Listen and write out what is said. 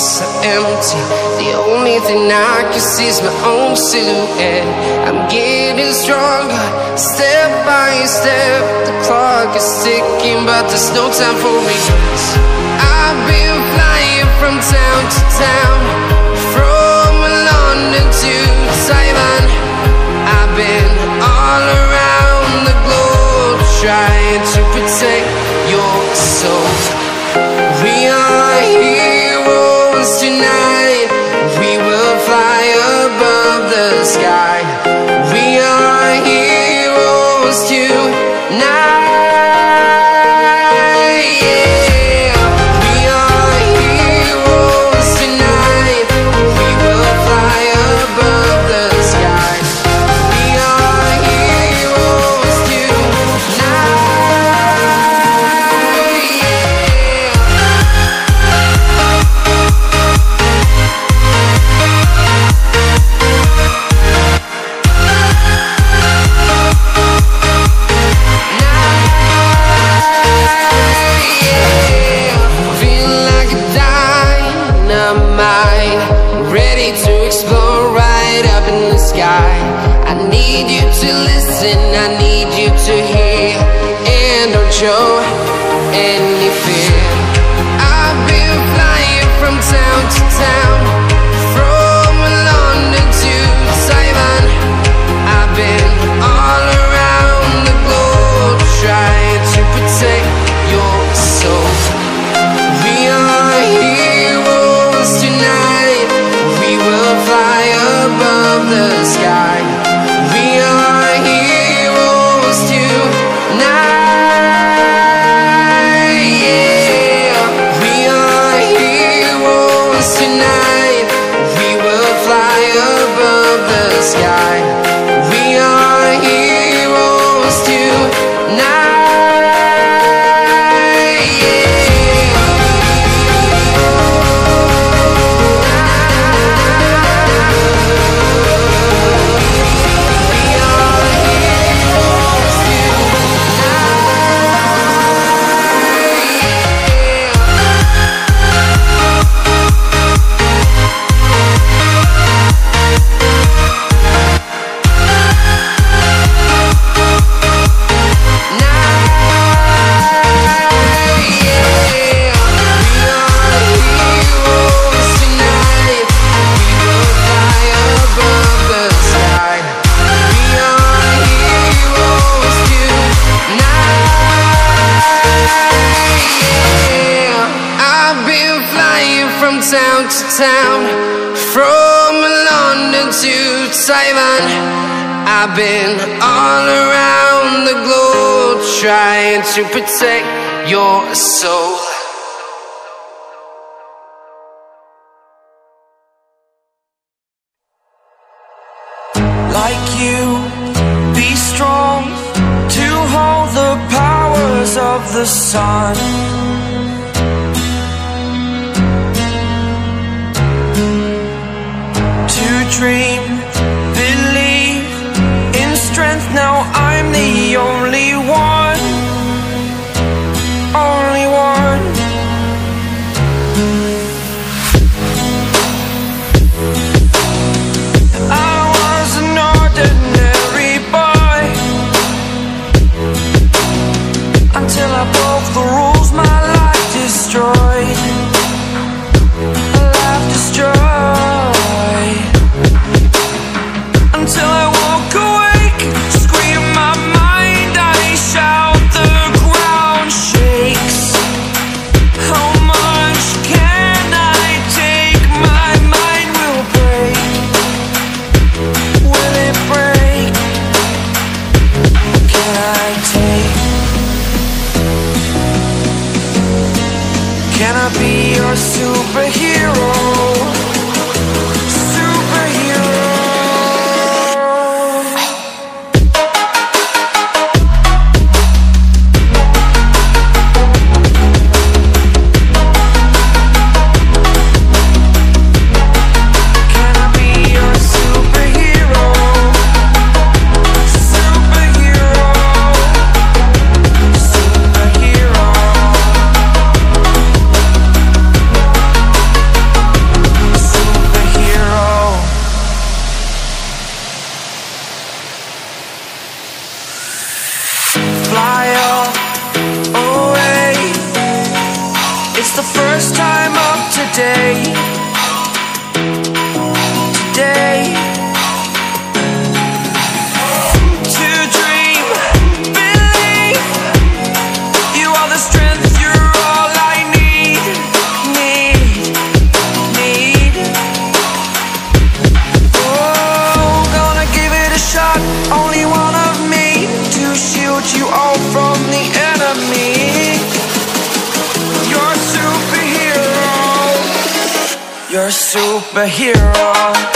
so empty. The only thing I can see is my own silhouette. I'm getting stronger, step by step. The clock is ticking, but there's no time for me. I've been flying from town to town, from London to Taiwan. I've been all around the globe, trying to protect your soul. We are heroes tonight. We will fly above the sky. We are heroes tonight. I need you to hear, and don't show any fear. I've been flying from town to town, from London to Taiwan. I've been all around the globe, trying to protect your soul. We are heroes tonight. We will fly above the sky. We are heroes tonight, yeah. We are heroes tonight. We will fly above the sky. We are heroes tonight, yeah. Town to town, from London to Taiwan. I've been all around the globe, trying to protect your soul. Like you, be strong to hold the powers of the sun. Dream, believe in strength. Now I'm the only one, only one. I was an ordinary boy until I broke the rules. My life destroyed, life destroyed. It's the first time of today. Today. To dream, believe. You are the strength, you're all I need. Oh, gonna give it a shot. Only one of me to shield you all from the enemy. You're a superhero. You're a superhero.